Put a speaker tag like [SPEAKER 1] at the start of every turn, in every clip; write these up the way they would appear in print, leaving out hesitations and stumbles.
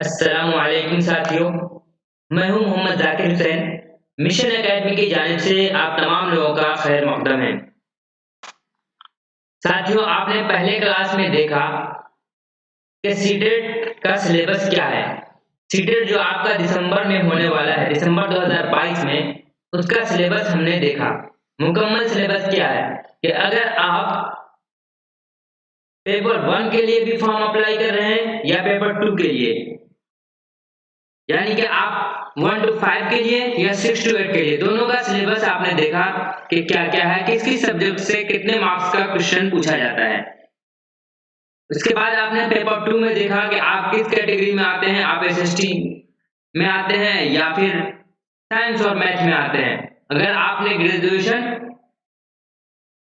[SPEAKER 1] अस्सलामुअलैकुम साथियों, मैं हूं मोहम्मद जाकिर हुसैन। मिशन एकेडमी की जानिब से आप तमाम लोगों का खैर मकदम है। साथियों, आपने पहले क्लास में देखा कि सीटेट का सिलेबस क्या है। सीटेट जो आपका दिसंबर में होने वाला है, दिसंबर 2022 में, उसका सिलेबस हमने देखा। मुकम्मल सिलेबस क्या है कि अगर आप पेपर 1 के लिए भी फॉर्म अप्लाई कर रहे हैं या पेपर 2 के लिए, यानी कि आप 1 to 5 के लिए या 6 to 8 के लिए, दोनों का सिलेबस आपने देखा कि क्या-क्या है, किस-किस सब्जेक्ट से कितने मार्क्स का क्वेश्चन पूछा जाता है। उसके बाद आपने पेपर 2 में देखा कि आप किस कैटेगरी में आते हैं, आप एसएसटी में आते हैं या फिर साइंस और मैथ में आते हैं। अगर आपने ग्रेजुएशन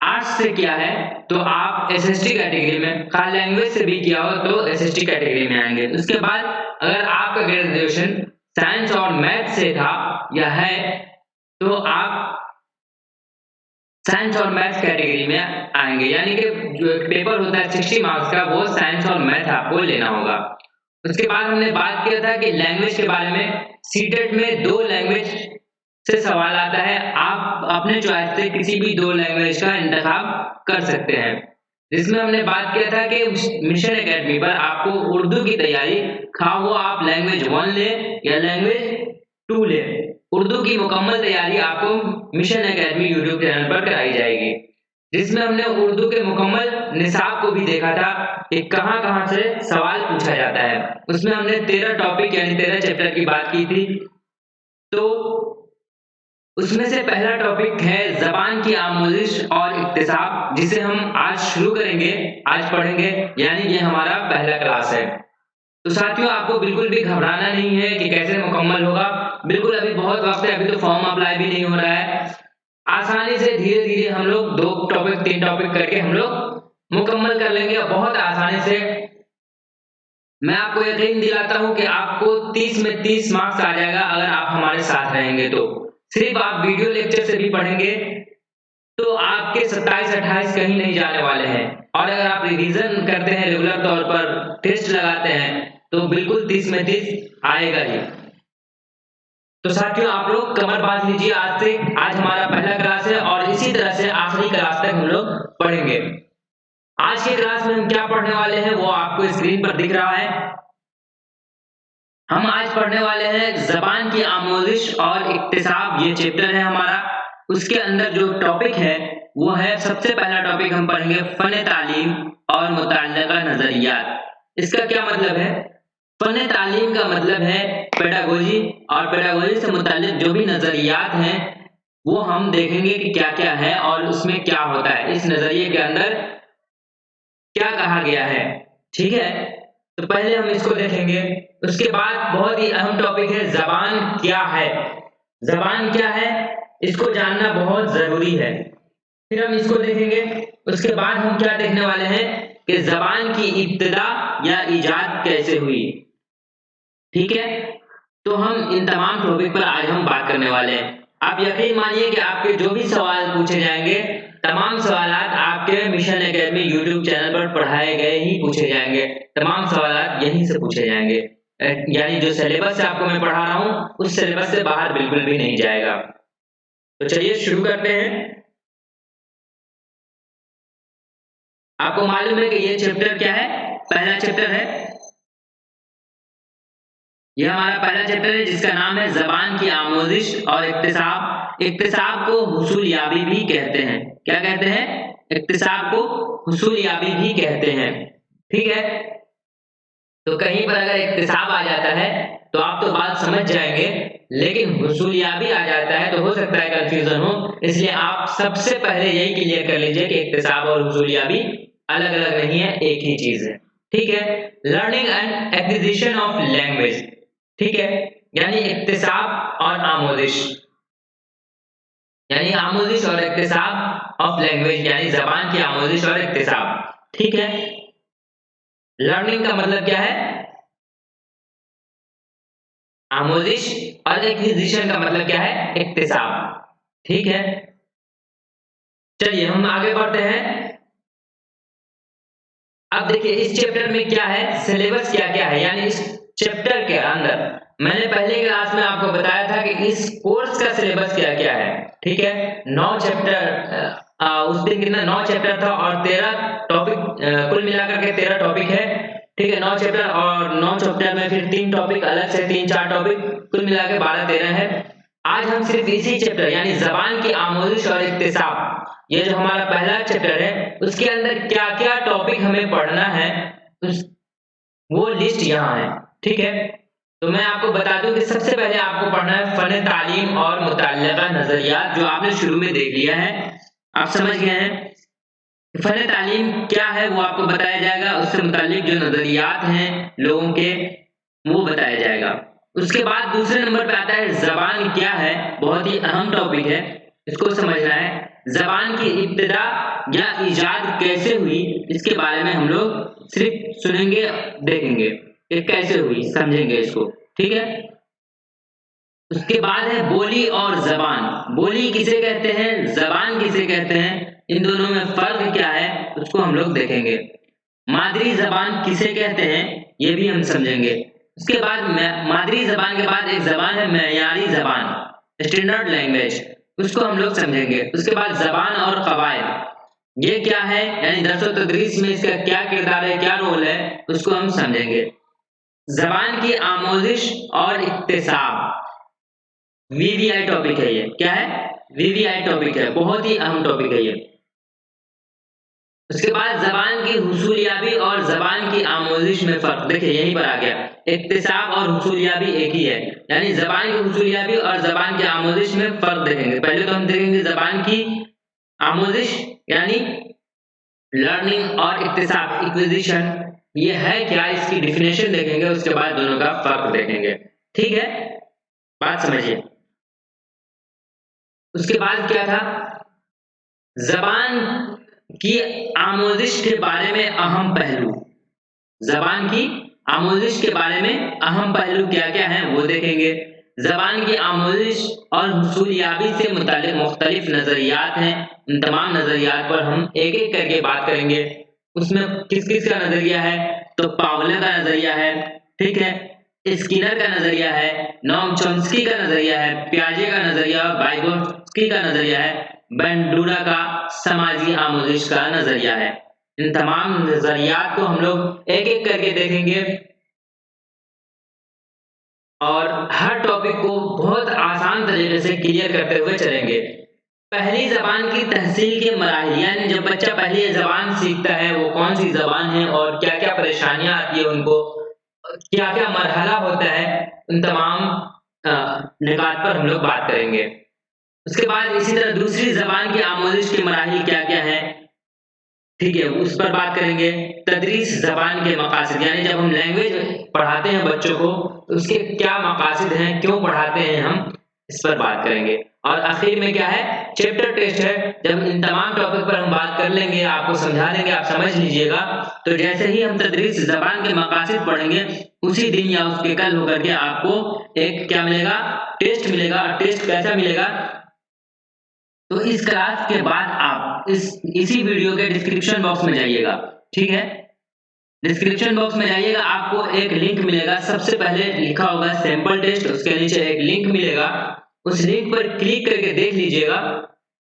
[SPEAKER 1] आर्ट्स से किया है तो आप एसएसटी कैटेगरी में, खाली लैंग्वेज से भी किया हो तो एसएसटी कैटेगरी में आएंगे। उसके बाद अगर आपका ग्रेजुएशन साइंस और मैथ से था या है तो आप साइंस और मैथ कैटेगरी में आएंगे, यानी कि जो एक पेपर होता है 60 मार्क्स का, वो साइंस और मैथ आपको लेना होगा। उसके बाद हमने बात किया था कि लैंग्वेज के बारे में। सीटेट में 2 लैंग्वेज से सवाल आता है, आप अपने चॉइस से किसी भी 2 लैंग्वेज का इंतखाब कर सकते हैं। जिसमें हमने बात किया था कि मिशन एकेडमी पर आपको उर्दू की तैयारी, खा वो आप लैंग्वेज 1 लें या लैंग्वेज 2 लें, उर्दू की मुकम्मल तैयारी आपको मिशन एकेडमी यूट्यूब चैनल पर कराई जाएगी। जिसमें हमने उर्दू के मुकम्मल निसाब को भी देखा था कि कहाँ-कहाँ से सवाल पूछा जाता है। उसमें हमने 13 टॉपिक यानी 13 चैप्टर की बात की थी। तो उसमें से पहला टॉपिक है ज़बान की आमोज़िश और इक्तिसाब, जिसे हम आज शुरू करेंगे, आज पढ़ेंगे, यानी ये हमारा पहला क्लास है। तो साथियों, आपको बिल्कुल भी घबराना नहीं है कि कैसे मुकम्मल होगा। बिल्कुल अभी बहुत वक्त है, अभी तो फॉर्म अप्लाई भी नहीं हो रहा है। आसानी से धीरे-धीरे हम लोग 2 टॉपिक 3 टॉपिक करके हम लोग मुकम्मल कर लेंगे और बहुत आसानी से। मैं आपको यकीन दिलाता हूँ कि आपको 30 में 30 मार्क्स आ जाएगा अगर आप हमारे साथ रहेंगे तो। सिर्फ आप वीडियो लेक्चर से भी पढ़ेंगे तो आपके 27-28 कहीं नहीं जाने वाले हैं। और अगर आप रिवीजन करते हैं, रेगुलर तौर पर टेस्ट लगाते हैं, तो बिल्कुल 30 में 30 आएगा ही। तो साथियों, आप लोग कमर बांध लीजिए। आज हमारा पहला क्लास है और इसी तरह से आखिरी क्लास तक हम लोग पढ़ेंगे। आज की क्लास में हम क्या पढ़ने वाले हैं वो आपको स्क्रीन पर दिख रहा है। हम आज पढ़ने वाले हैं ज़बान की आमोज़िश और इक्तिसाब, ये चैप्टर है हमारा। उसके अंदर जो टॉपिक है वो है, सबसे पहला टॉपिक हम पढ़ेंगे फ़न तालीम और मुतअल्लिक़ा नज़रियात। इसका क्या मतलब है? फ़न तालीम का मतलब है पेडागोजी, और पेडागोजी से मुतल्लिक़ जो भी नज़रियात हैं वो हम देखेंगे कि क्या-क्या है और उसमें क्या होता है, इस नज़रिए के अंदर क्या कहा गया है। ठीक है? तो पहले हम इसको देखेंगे। उसके बाद बहुत ही अहम टॉपिक है ज़बान क्या है? ज़बान क्या है? इसको जानना बहुत ज़रूरी है। फिर हम इसको देखेंगे। उसके बाद हम क्या देखने वाले हैं कि ज़बान की इब्तिदा या इजाद कैसे हुई। ठीक है? तो हम इन तमाम टॉपिक पर आज हम बात करने वाले हैं। आप यकीन मानिए कि आपके जो भी सवाल पूछे जाएंगे, तमाम सवालात आपके मिशन एकेडमी यूट्यूब चैनल पर पढ़ाए गए ही पूछे जाएंगे। तमाम सवालात यहीं से पूछे जाएंगे। यानी जो सिलेबस से आपको मैं पढ़ा रहा हूँ, उस सिलेबस से बाहर बिल्कुल भी नहीं जाएगा। तो चलिए शुरू करते हैं। आपको मालूम है कि ये चैप्टर क्या है? पहला चैप्टर है। ये हमारा पहला चैप्टर है जिसका नाम है ज़बान की आमोज़िश और इक्तिसाब। इक्तिसाब को हुसूल-याबी भी कहते हैं। क्या कहते हैं? इक्तिसाब को हुसूल-याबी भी कहते हैं। ठीक है? तो कहीं पर अगर इक्तिसाब आ जाता है तो आप तो बात समझ जाएंगे, लेकिन हुसूल-याबी आ जाता है तो हो सकता है कंफ्यूजन हो। इसलिए आप सबसे पहले यही क्लियर कर लीजिए कि इक्तिसाब और हुसूल-याबी अलग-अलग नहीं है, एक ही चीज़ है। ठीक है? Learning and acquisition of language. ठीक है? यानी इक्तिसाब और आमोज़िश, यानी आमोज़िश और इक्तिसाब ऑफ लैंग्वेज, यानी ज़बान की आमोज़िश और इक्तिसाब। ठीक है? लर्निंग का मतलब क्या है? आमोज़िश, और एक्विजिशन का मतलब क्या है? इक्तिसाब। ठीक है? चलिए हम आगे बढ़ते हैं। अब देखिए इस चैप्टर में क्या है, सिलेबस क्या-क्या है, यानी इस चैप्टर के अंदर मैंने पहले क्लास में आपको बताया था कि इस कोर्स का सिलेबस क्या क्या है। ठीक है, 9 चैप्टर, उस दिन कितना 9 चैप्टर था और 13 टॉपिक, कुल मिलाकर के 13 टॉपिक है। ठीक है, 9 चैप्टर और 9 चैप्टर में फिर 3 टॉपिक अलग से, 3-4 टॉपिक, कुल मिलाकर 12-13 है। आज हम सिर्फ इसी चैप्टर यानी जबान की आमोजिश और इक्तिसाब, ये जो हमारा पहला चैप्टर है, उसके अंदर क्या क्या टॉपिक हमें पढ़ना है वो लिस्ट यहाँ है। ठीक है, तो मैं आपको बता दूं कि सबसे पहले आपको पढ़ना है फन तालीम और मुतल्लिका नजरियात, जो आपने शुरू में देख लिया है, आप समझ गए हैं। फन तालीम क्या है वो आपको बताया जाएगा, उससे मुताल्लिक जो नजरियात हैं लोगों के वो बताया जाएगा। उसके बाद दूसरे नंबर पे आता है जबान क्या है, बहुत ही अहम टॉपिक है, इसको समझना है। जबान की इब्तिदा या इजाद कैसे हुई, इसके बारे में हम लोग सिर्फ सुनेंगे, देखेंगे कि कैसे हुई, समझेंगे इसको। ठीक है, उसके बाद है बोली और जबान। बोली किसे कहते हैं, जबान किसे कहते हैं, इन दोनों में फर्क क्या है उसको हम लोग देखेंगे। मादरी जबान किसे कहते हैं ये भी हम समझेंगे। उसके बाद मादरी जबान के बाद एक जबान है मेयारी जबान, स्टैंडर्ड लैंग्वेज, उसको हम लोग समझेंगे। उसके बाद जबान और कवायद, ये क्या है, यानी दर्स व तदरीस में इसका क्या किरदार है, क्या रोल है, उसको हम समझेंगे। जबान की आमोजिश और इक्तिसाब, वीवीआई टॉपिक है ये, क्या है, वीवीआई टॉपिक है, बहुत ही अहम टॉपिक है ये। उसके बाद जबान की हुसूलियाबी और जबान की आमोजिश में फर्क, देखिए यहीं पर आ गया, इक्तिसाब और हुसूलियाबी एक ही है, यानी जबान की हुसूलियाबी और जबान की आमोजिश में फर्क देखेंगे। पहले तो हम देखेंगे जबान की आमोजिश यानी लर्निंग और इक्तिसाब एक्विजिशन, ये है क्या, इसकी डिफिनेशन देखेंगे, उसके बाद दोनों का फर्क देखेंगे। ठीक है, बात समझिए। उसके बाद क्या था, जबान की आमोजिश के बारे में अहम पहलू, जबान की आमोजिश के बारे में अहम पहलू क्या क्या हैं वो देखेंगे। जबान की आमोजिश और हुसूलियाबी से मुतालिक मुख्तलिफ नजरियात हैं, उन तमाम नजरियात पर हम एक एक करके बात करेंगे। उसमें किस किस का नजरिया है, तो पावले का नजरिया है, ठीक है, स्किनर का नजरिया है, नोम चॉम्स्की का नजरिया है, पियाजे का नजरिया, वाइगोत्स्की का नजरिया है, बेंडूरा का समाजी आमोजिश का नजरिया है। इन तमाम नजरियात को हम लोग एक एक करके देखेंगे और हर टॉपिक को बहुत आसान तरीके से क्लियर करते हुए चलेंगे। पहली जबान की तहसील के मराहिल, यानी जब बच्चा पहली जबान सीखता है वो कौन सी जबान है और क्या क्या परेशानियां आती है उनको, क्या क्या मरहला होता है, उन तमाम निकात पर हम लोग बात करेंगे। उसके बाद इसी तरह दूसरी जबान की आमोजिश के मराहिल क्या क्या है, ठीक है, उस पर बात करेंगे। तदरीस जबान के मकासद, यानी जब हम लैंग्वेज पढ़ाते हैं बच्चों को तो उसके क्या मकासद हैं, क्यों पढ़ाते हैं हम, इस पर बात करेंगे। और आखिर में क्या है, चैप्टर टेस्ट है। जब इन तमाम टॉपिक पर हम बात कर लेंगे, आपको समझा देंगे, आप समझ लीजिएगा, तो जैसे ही हम तदरीस जबान के मकासद पढ़ेंगे उसी दिन या उसके कल होकर के आपको एक क्या मिलेगा, टेस्ट मिलेगा। और टेस्ट कैसा मिलेगा, तो इस क्लास के बाद आप इसी वीडियो के डिस्क्रिप्शन बॉक्स में जाइएगा, ठीक है, डिस्क्रिप्शन बॉक्स में जाइएगा, आपको एक लिंक मिलेगा, सबसे पहले लिखा होगा सैंपल टेस्ट, उसके नीचे एक लिंक मिलेगा, उस लिंक पर क्लिक करके देख लीजिएगा,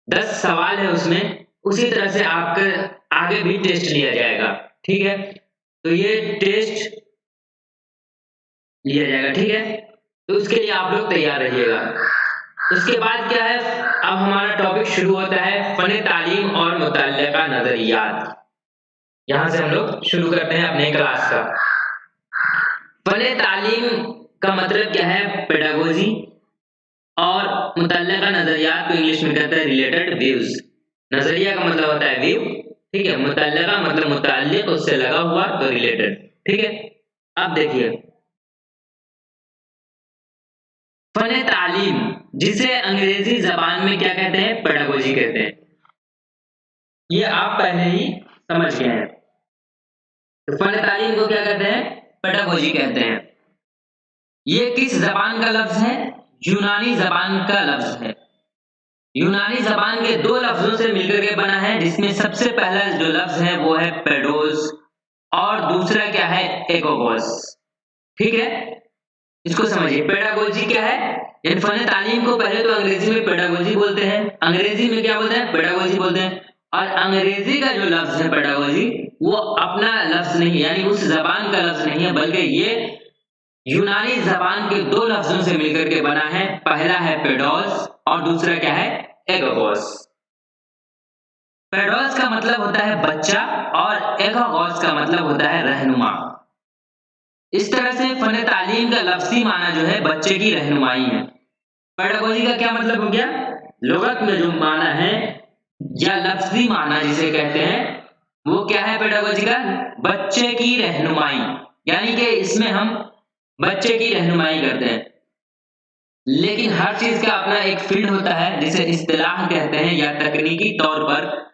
[SPEAKER 1] 10 सवाल है उसमें, उसी तरह से आपका आगे भी टेस्ट लिया जाएगा। ठीक है, तो ये टेस्ट लिया जाएगा, ठीक है, तो उसके लिए आप लोग तैयार रहिएगा। उसके बाद क्या है, अब हमारा टॉपिक शुरू होता है फन तालीम और मुतल्लिका नजरियात। यहां से हम लोग शुरू करते हैं अपने क्लास का। फन तालीम का मतलब क्या है, पेडागोजी, और मुतल्लिका नजरियात को इंग्लिश में कहते हैं रिलेटेड व्यूज। नजरिया का मतलब होता है व्यू, ठीक है, मुतल्लिका मतलब मुतल्लिक, उससे लगा हुआ, तो रिलेटेड। ठीक है, अब देखिए फन तालीम, जिसे अंग्रेजी जबान में क्या कहते हैं, पेडागोजी कहते हैं, ये आप पहले ही समझ गए हैं। तो फन तालीम को क्या कहते हैं, पेडागोजी कहते हैं। ये किस जबान का लफ्ज है, यूनानी जबान का लफ्ज है। यूनानी जबान के 2 लफ्जों से मिलकर के बना है, जिसमें सबसे पहला जो लफ्ज है वो है पेडोस और दूसरा क्या है, एगोगोस। ठीक है, इसको समझिए। पेडागोजी क्या है? यानी फन तालीम को पहले तो अंग्रेजी में पेडागोजी बोलते हैं, अंग्रेजी में क्या बोलते हैं? पेडागोजी बोलते हैं। और अंग्रेजी का जो लफ्ज है पेडागोजी, वो अपना लफ्ज नहीं, यानी उस जबान का लफ्ज नहीं है, बल्कि ये यूनानी जबान के दो लफ्जों से मिलकर के बना है। पहला है पेडोस और दूसरा क्या है? एगोगोस। पेडोस का मतलब होता है बच्चा और एगोगोस का मतलब होता है रहनुमा। इस तरह से फन तालीम का लफ्जी माना जो है बच्चे की रहनुमाई है। पेडागोजी का क्या मतलब हो गया? लुगत में जो माना है या लफ्जी माना जिसे कहते हैं, वो क्या है पेडागोजी का? बच्चे की रहनुमाई, यानी कि इसमें हम बच्चे की रहनुमाई करते हैं। लेकिन हर चीज का अपना एक फील्ड होता है जिसे इस्तिलाह कहते हैं, या तकनीकी तौर पर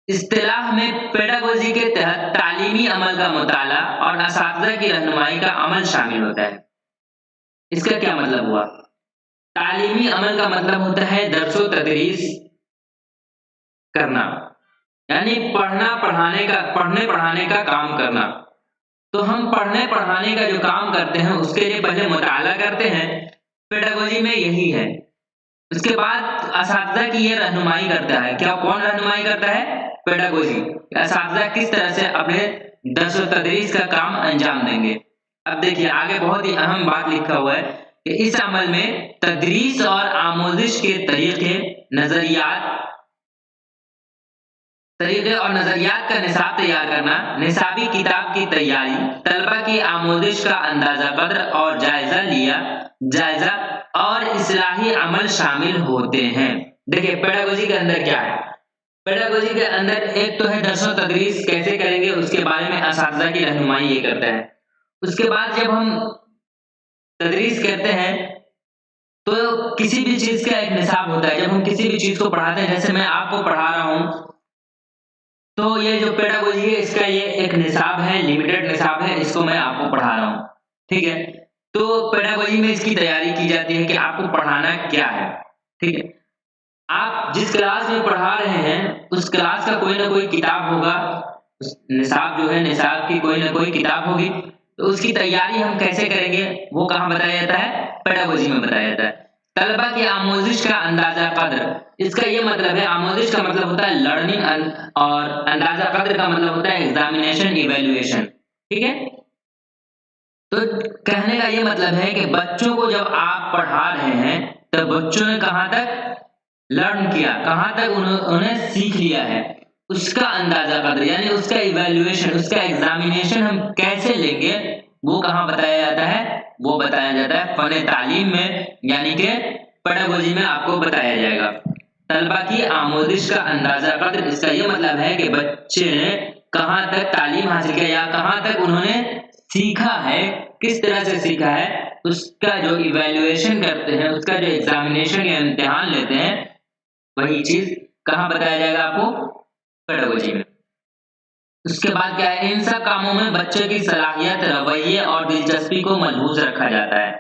[SPEAKER 1] इस्तिलाह में पेडागोजी के तहत तालीमी अमल का मुताला और असातिज़ा की रहनुमाई का अमल शामिल होता है। इसका क्या मतलब हुआ? तालीमी अमल का मतलब होता है दर्सो तदरीस करना, यानी पढ़ने पढ़ाने का काम करना। तो हम पढ़ने पढ़ाने का जो काम करते हैं उसके लिए पहले मुताला करते हैं, पेडागोजी में यही है। उसके बाद असातिज़ा की ये रहनुमाई करता है। क्या कौन रहनुमाई करता है? पेडागोजी। असातिज़ा किस तरह से अपने दर्स व तदरीस का काम अंजाम देंगे। अब देखिए आगे बहुत ही अहम बात लिखा हुआ है कि इस अमल में तदरीस और आमोजिश के तरीके और नजरियात का निसाब तैयार करना, निसाबी किताब की तैयारी, तलबा की आमोजिश का अंदाजा कद्र और जायजा और इस्लाही अमल शामिल होते हैं। देखिए पेडागोजी के अंदर क्या है? पेडागोजी के अंदर एक तो है दर्स व तदरीस कैसे करेंगे, उसके बारे में असातिज़ा की रहनुमाई ये करता है। उसके बाद जब हम तदरीस करते हैं तो किसी भी चीज का एक निसाब होता है। जब हम किसी भी चीज को पढ़ाते हैं, जैसे मैं आपको पढ़ा रहा हूं, तो ये जो पेडागोजी है इसका ये एक निसाब है, लिमिटेड निसाब है, इसको मैं आपको पढ़ा रहा हूँ। ठीक है, तो पेडागोजी में इसकी तैयारी की जाती है कि आपको पढ़ाना क्या है। ठीक है, आप जिस क्लास में पढ़ा रहे हैं उस क्लास का कोई ना कोई किताब होगा, उस निसाब जो है निसाब की कोई ना कोई किताब होगी। तो उसकी तैयारी हम कैसे करेंगे वो कहाँ बताया जाता है? पेडागोजी में बताया जाता है। तलबा की आमोजिश का अंदाजा कद्र, इसका ये मतलब है, आमोजिश का मतलब होता है लर्निंग और अंदाजा कद्र का मतलब होता है एग्जामिनेशन इवेल्युएशन। ठीक है, तो कहने का ये मतलब है कि बच्चों को जब आप पढ़ा रहे हैं तो बच्चों ने कहाँ तक लर्न किया, कहाँ तक उन्होंने सीख लिया है, उसका अंदाजा कद्र यानी उसका इवेल्युएशन, उसका एग्जामिनेशन हम कैसे लेंगे वो कहाँ बताया जाता है? वो बताया जाता है फन तालीम में, यानी कि पेडागोजी में आपको बताया जाएगा। तलबा की आमोजिश का अंदाजा कद्र, इसका ये मतलब है कि बच्चे ने कहाँ तक तालीम हासिल किया या कहाँ तक उन्होंने सीखा है, किस तरह से सीखा है, उसका जो इवेल्युएशन करते हैं, उसका जो एग्जामिनेशन या इम्तिहान लेते हैं, वही चीज कहाँ बताया जाएगा आपको? पेडागोजी में। उसके बाद क्या है? इन सब कामों में बच्चे की सलाहियत, रवैये और दिलचस्पी को मलबूस रखा जाता है।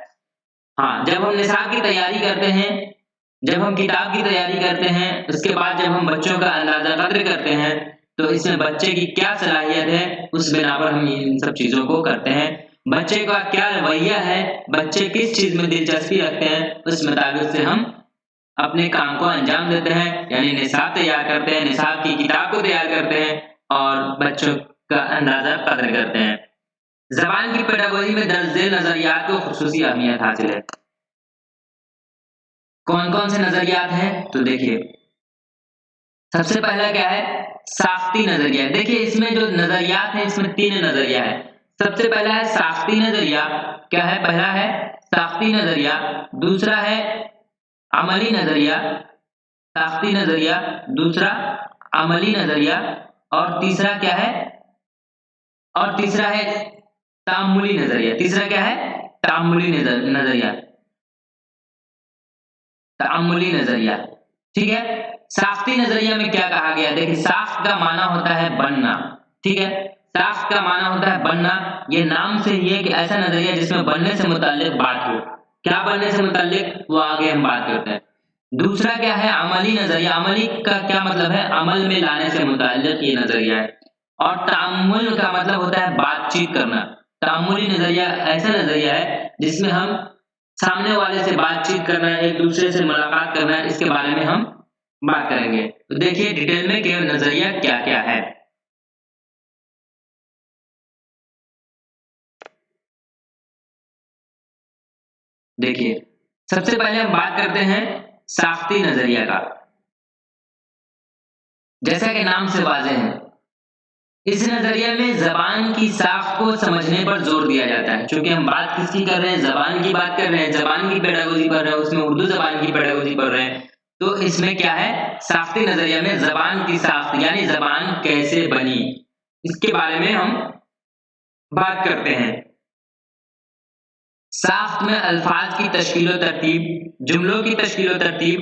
[SPEAKER 1] हाँ, जब हम निसाब की तैयारी करते हैं, जब हम किताब की तैयारी करते हैं, उसके बाद जब हम बच्चों का अंदाजा कद्र करते हैं, तो इसमें बच्चे की क्या सलाहियत है उस बिना पर हम इन सब चीजों को करते हैं। बच्चे का क्या रवैया है, बच्चे किस चीज में दिलचस्पी रखते हैं, उस मुताबिक से हम अपने काम को अंजाम देते हैं, यानी निसाब तैयार करते हैं, निसाब की किताब को तैयार करते हैं और बच्चों का अंदाजा कद्र करते हैं। ज़बान की पेडागोजी में दर्ज झेल नजरियात को खुसूसी अहमियत हासिल है। कौन कौन से नजरियात हैं? तो देखिए सबसे पहला क्या है? साख्ती नजरिया। देखिए इसमें जो नजरियात है इसमें 3 नजरिया है। सबसे पहला है साख्ती नजरिया। क्या है? पहला है साख्ती नजरिया, दूसरा है अमली नजरिया, साख्ती नजरिया, दूसरा अमली नजरिया और तीसरा क्या है? और तीसरा है तामुली नजरिया। तीसरा क्या है? तामुली नजरिया, तामुली नजरिया। ठीक है, साख्ती नजरिया में क्या कहा गया? देखिए साख्त का माना होता है बनना। ठीक है, साख्त का माना होता है बनना। ये नाम से ही है कि ऐसा नजरिया जिसमें बनने से मुताल्लिक बात हो। क्या बनने से मुताल्लिक, वो आगे हम बात करते हैं। दूसरा क्या है? अमली नजरिया। अमली का क्या मतलब है? अमल में लाने से मुताल्लिक ये नजरिया है। और तामुल का मतलब होता है बातचीत करना। तामुली नजरिया ऐसा नजरिया है जिसमें हम सामने वाले से बातचीत करना है, एक दूसरे से मुलाकात करना है, इसके बारे में हम बात करेंगे। तो देखिए डिटेल में कि नजरिया क्या क्या है। देखिए सबसे पहले हम बात करते हैं साख्ती नजरिया का। जैसा कि नाम से वाज़ेह है, इस नजरिया में जबान की साख को समझने पर जोर दिया जाता है। क्योंकि हम बात किसकी कर रहे हैं, जबान की बात कर रहे हैं, जबान की पेडागोजी कर रहे हैं, उसमें उर्दू जबान की पेडागोजी कर रहे हैं। तो इसमें क्या है, साख्ती नजरिया में जबान की साख्त यानी जबान कैसे बनी, इसके बारे में हम बात करते हैं। साख्त में अल्फाज की तश्कील व तरतीब, जुमलों की तश्कील व तरतीब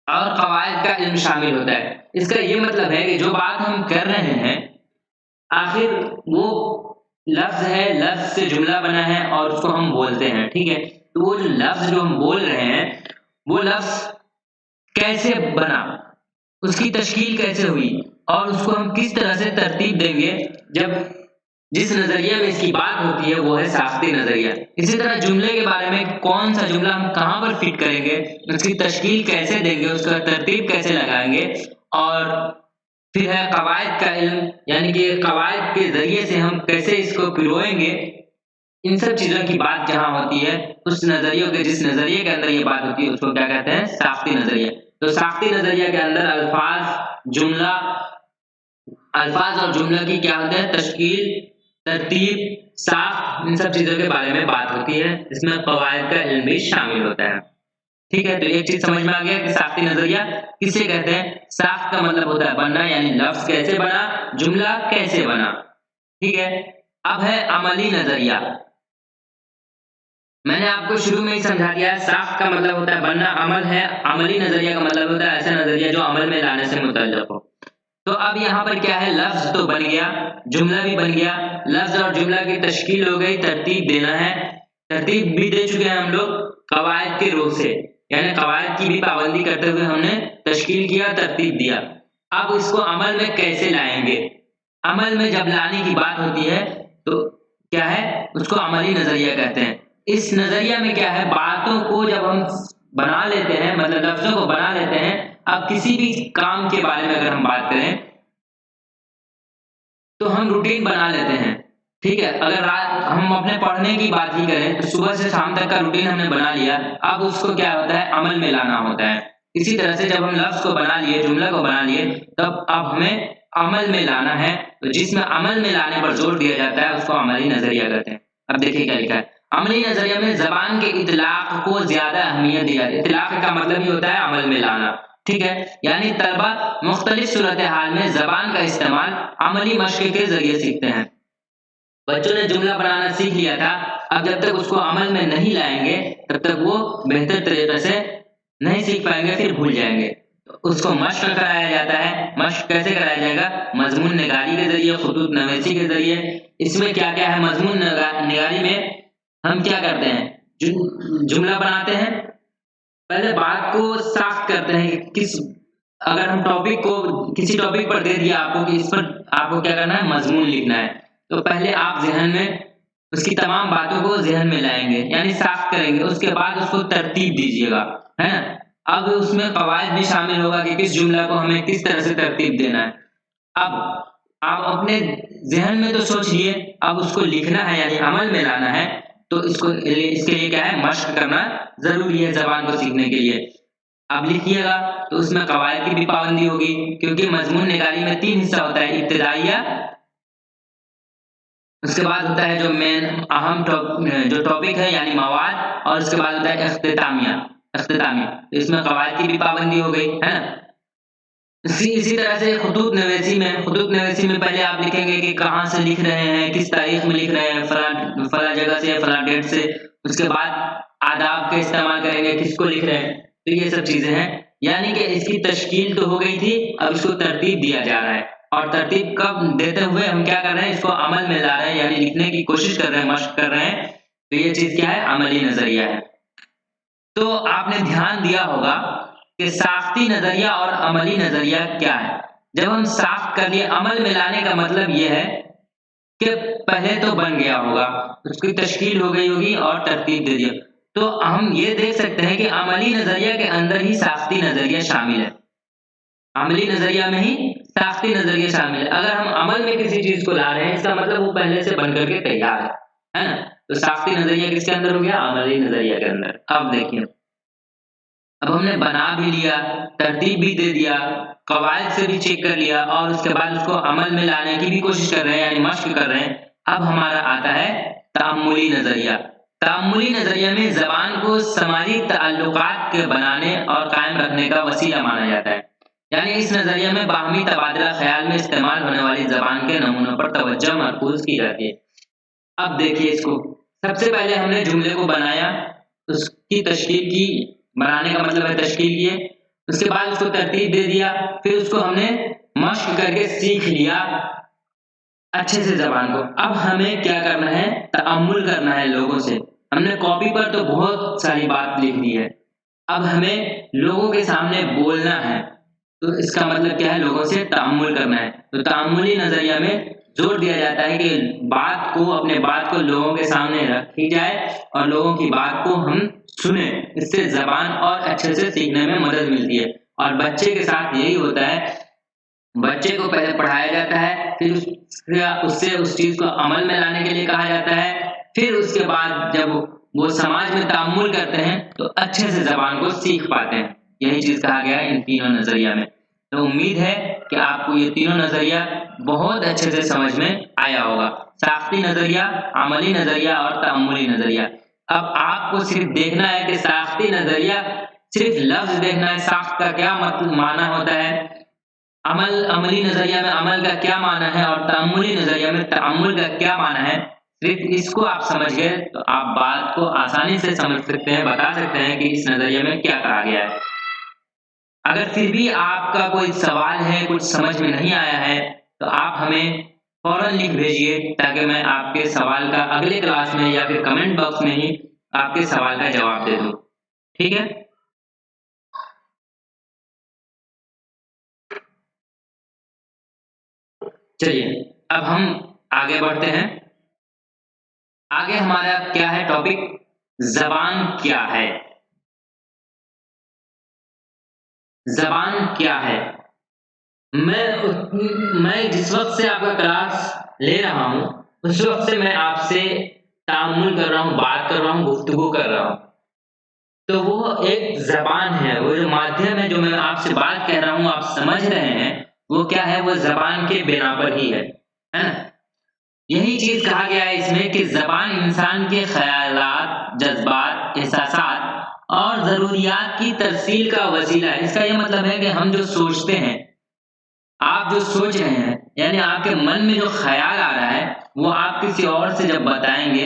[SPEAKER 1] और कवायद का इल्म शामिल होता है। इसका ये मतलब है कि जो बात हम कर रहे हैं, आखिर वो लफ्ज है, लफ्ज से जुमला बना है और उसको हम बोलते हैं, ठीक है। तो वो जो लफ्ज जो हम बोल रहे हैं, वो लफ्ज कैसे बना, उसकी तश्कील कैसे हुई और उसको हम किस तरह से तरतीब देंगे, जब जिस नजरिया में इसकी बात होती है वो है साख्ती नजरिया। इसी तरह जुमले के बारे में कौन सा जुमला हम कहां पर फिट करेंगे, उसकी तश्कील कैसे देंगे, उसका तरतीब कैसे लगाएंगे, और फिर है कवायद का इल्म यानी कि कवायद के जरिए से हम कैसे इसको पिरोएंगे। इन सब चीजों की बात जहां होती है, उस नजरियों के जिस नजरिए के अंदर ये बात होती है उसको क्या कहते हैं, साख्ती नजरिया। तो साख्ती नजरिया के अंदर अल्फाज और जुमला की क्या होता है, तश्कील, तरतीब, साख, इन सब चीजों के बारे में बात होती है, जिसमें कवायद का इल्म भी शामिल होता है। ठीक है, तो एक चीज समझ में आ गया कि साख्ती नजरिया किसे कहते हैं। साख का मतलब होता है बनना, यानी लफ्ज कैसे बना, जुमला कैसे बना, ठीक है। अब है अमली नजरिया। मैंने आपको शुरू में ही समझा दिया है, साख का मतलब होता है बनना, अमल है, अमली नजरिया का मतलब होता है ऐसा नजरिया जो अमल में लाने से मुतल्लिक हो। तो अब यहाँ पर क्या है, लफ्ज तो बन गया, जुमला भी बन गया, लफ्ज और जुमला की तश्कील हो गई, तरतीब देना है, तरतीब भी दे चुके हैं हम लोग कवायद के रूप से, यानी कवायद की भी पाबंदी करते हुए हमने तश्कील किया, तरतीब दिया। अब इसको अमल में कैसे लाएंगे, अमल में जब लाने की बात होती है तो क्या है, उसको अमली नजरिया कहते हैं। इस नजरिया में क्या है, बातों को जब हम बना लेते हैं, मतलब लफ्जों को बना लेते हैं। अब किसी भी काम के बारे में अगर हम बात करें तो हम रूटीन बना लेते हैं, ठीक है। अगर रात हम अपने पढ़ने की बात ही करें तो सुबह से शाम तक का रूटीन हमने बना लिया, अब उसको क्या होता है, अमल में लाना होता है। इसी तरह से जब हम लफ्ज को बना लिए, जुमला को बना लिए, तब अब हमें अमल में लाना है। तो जिसमें अमल में लाने पर जोर दिया जाता है उसको अमली नजरिया कहते हैं। अब देखिए क्या लिखा है, अमली नजरिया में जबान के इतलाक को ज्यादा अहमियत दी जाती है। इतलाक का मतलब ही होता है अमल में लाना, ठीक है। यानी तलबा मुख्तलिफ सूरत हाल में जबान का इस्तेमाल अमली मशक के जरिए सीखते हैं। बच्चों ने जुमला बनाना सीख लिया था, अब जब तक उसको अमल में नहीं लाएंगे तब तक वो बेहतर तरीके से नहीं सीख पाएंगे, फिर भूल जाएंगे। उसको मश्क कराया जाता है। मश्क कैसे कराया जाएगा, मजमून निगारी के जरिए, खुतूत नवेसी के जरिए। इसमें क्या क्या है, मजमून निगारी में हम क्या करते हैं, जुमला बनाते हैं, पहले बात को साफ करते हैं कि किस, अगर हम टॉपिक को किसी टॉपिक पर दे दिया आपको कि इस पर आपको क्या करना है, मजमून लिखना है, तो पहले आप जहन में उसकी तमाम बातों को जहन में लाएंगे, यानी साफ करेंगे। उसके बाद उसको तरतीब दीजिएगा, है ना। अब उसमें कवायद भी शामिल होगा कि किस जुमला को हमें किस तरह से तरतीब देना है। अब आप अपने जहन में तो सोचिए, अब उसको लिखना है यानी अमल में लाना है, तो इसके लिए क्या है, मश्क करना जरूरी है जबान को सीखने के लिए। अब लिखिएगा तो उसमें कवायद की भी पाबंदी होगी, क्योंकि मजमून निगारी में 3 हिस्सा होता है, इब्तिदाइया, उसके बाद होता है जो मेन अहम जो टॉपिक है यानी मवाद, और उसके बाद होता है इख्तितामी। तो इसमें कवायद की भी पाबंदी हो गई, है ना। इसी तरह से खुतूत नवेसी में पहले आप लिखेंगे कि कहाँ से लिख रहे हैं, किस तारीख में लिख रहे हैं, फला जगह से, फला डेट से। उसके बाद आदाब का इस्तेमाल करेंगे, किसको लिख रहे हैं, तो ये सब चीजें हैं। यानी कि इसकी तश्कील तो हो गई थी, अब इसको तरतीब दिया जा रहा है, और तरतीब कब देते हुए हम क्या कर रहे हैं, इसको अमल में ला रहे हैं, यानी लिखने की कोशिश कर रहे हैं, मश्क कर रहे हैं। तो ये चीज क्या है, अमली नजरिया है। तो आपने ध्यान दिया होगा कि साख्ती नजरिया और अमली नजरिया क्या है। जब हम साख्त कर लिए, अमल में लाने का मतलब यह है के पहले तो बन गया होगा, उसकी तश्कील हो गई होगी और तरतीब दे दिया। तो हम ये देख सकते हैं कि अमली नजरिया के अंदर ही साख्ती नजरिया शामिल है, अमली नजरिया में ही साख्ती नजरिया शामिल है। अगर हम अमल में किसी चीज को ला रहे हैं, इसका मतलब वो पहले से बन करके तैयार है ना। तो साख्ती नजरिया किसके अंदर हो गया? अमली नजरिया के अंदर। अब देखिए, अब हमने बना भी लिया, तरतीब भी दे दिया, कवायद से भी चेक कर लिया और उसके बाद उसको अमल में लाने की भी कोशिश कर रहे हैं, यानी मश्क कर रहे हैं। अब हमारा आता है तामुली नजरिया। तामुली नजरिया में जबान को समाजी ताल्लुकात के बनाने और कायम रखने का वसीला माना जाता है। यानी इस नजरिया में बाहमी तबादला ख्याल में इस्तेमाल होने वाली जबान के नमूनों पर तवज्जो मरकूज की जाती है। अब देखिए इसको, सबसे पहले हमने जुमले को बनाया, उसकी तश्कील की, बनाने का मतलब है तश्कील किए, उसके बाद उसको तरतीब दे दिया, फिर उसको हमने मश्क करके सीख लिया अच्छे से जबान को। अब हमें क्या करना है? तअम्मुल करना है लोगों से। हमने कॉपी पर तो बहुत सारी बात लिख दी है, अब हमें लोगों के सामने बोलना है। तो इसका मतलब क्या है? लोगों से तअम्मुल करना है। तो तअम्मुली नजरिया में जोर दिया जाता है कि बात को, अपने बात को लोगों के सामने रखी जाए और लोगों की बात को हम सुने, इससे जबान और अच्छे से सीखने में मदद मिलती है। और बच्चे के साथ यही होता है, बच्चे को पहले पढ़ाया जाता है, फिर उससे उस चीज को अमल में लाने के लिए कहा जाता है, फिर उसके बाद जब वो समाज में तामुल करते हैं तो अच्छे से जबान को सीख पाते हैं। यही चीज कहा गया है इन तीनों नजरिया में। तो उम्मीद है कि आपको ये तीनों नजरिया बहुत अच्छे से समझ में आया होगा, साख्ती नजरिया, अमली नजरिया और तामुली नजरिया। अब आपको सिर्फ देखना है कि साख्ती नजरिया, सिर्फ लफ्ज देखना है, साख्त का क्या मतलब माना होता है, अमली नजरिया में अमल का क्या माना है और तअम्मुली नजरिया में तअम्मुल का क्या माना है। सिर्फ इसको आप समझ गए तो आप बात को आसानी से समझ सकते हैं, बता सकते हैं कि इस नजरिए में क्या कहा गया है। अगर फिर भी आपका कोई सवाल है, कुछ समझ में नहीं आया है, तो आप हमें फौरन लिख भेजिए, ताकि मैं आपके सवाल का अगले क्लास में या फिर कमेंट बॉक्स में ही आपके सवाल का जवाब दे दूं। ठीक है? चलिए अब हम आगे बढ़ते हैं। आगे हमारा क्या है टॉपिक? जबान क्या है? जबान क्या है? मैं जिस वक्त से आपका क्लास ले रहा हूं, उस वक्त से मैं आपसे तामुल कर रहा हूं, बात कर रहा हूं, गुफ्तगू कर रहा हूं। तो वो एक जबान है, वो जो माध्यम है, जो मैं आपसे बात कह रहा हूं, आप समझ रहे हैं, वो क्या है? वो जबान के बिना पर ही है ना। यही चीज कहा गया है इसमें कि जबान इंसान के ख्यालात, जज्बात, एहसासात और जरूरियात की तरसील का वसीला है। इसका यह मतलब है कि हम जो सोचते हैं, आप जो सोच रहे हैं, यानी आपके मन में जो ख्याल आ रहा है, वो आप किसी और से जब बताएंगे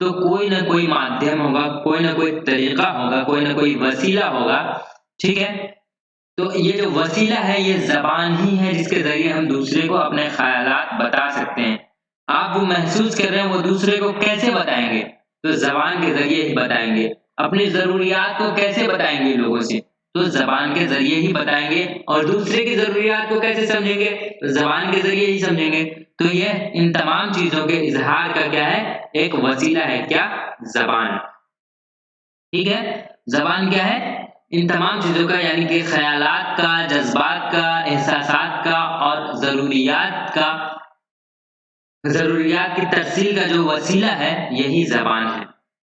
[SPEAKER 1] तो कोई ना कोई माध्यम होगा, कोई ना कोई तरीका होगा, कोई ना कोई वसीला होगा। ठीक है? तो ये जो वसीला है, ये जबान ही है, जिसके जरिए हम दूसरे को अपने ख्यालात बता सकते हैं। आप जो महसूस कर रहे हैं वो दूसरे को कैसे बताएंगे? तो जबान के जरिए ही बताएंगे। अपनी जरूरियात को कैसे बताएंगे लोगों से? तो जबान के जरिए ही बताएंगे। और दूसरे की जरूरियात को कैसे समझेंगे? तो जबान के जरिए ही समझेंगे। तो यह इन तमाम चीजों के इजहार का क्या है? एक वसीला है। क्या? जबान। ठीक है? जबान क्या है? इन तमाम चीजों का, यानी कि ख्यालात का, जज्बात का, एहसासात का और जरूरियात की तरसील का जो वसीला है, यही जबान है।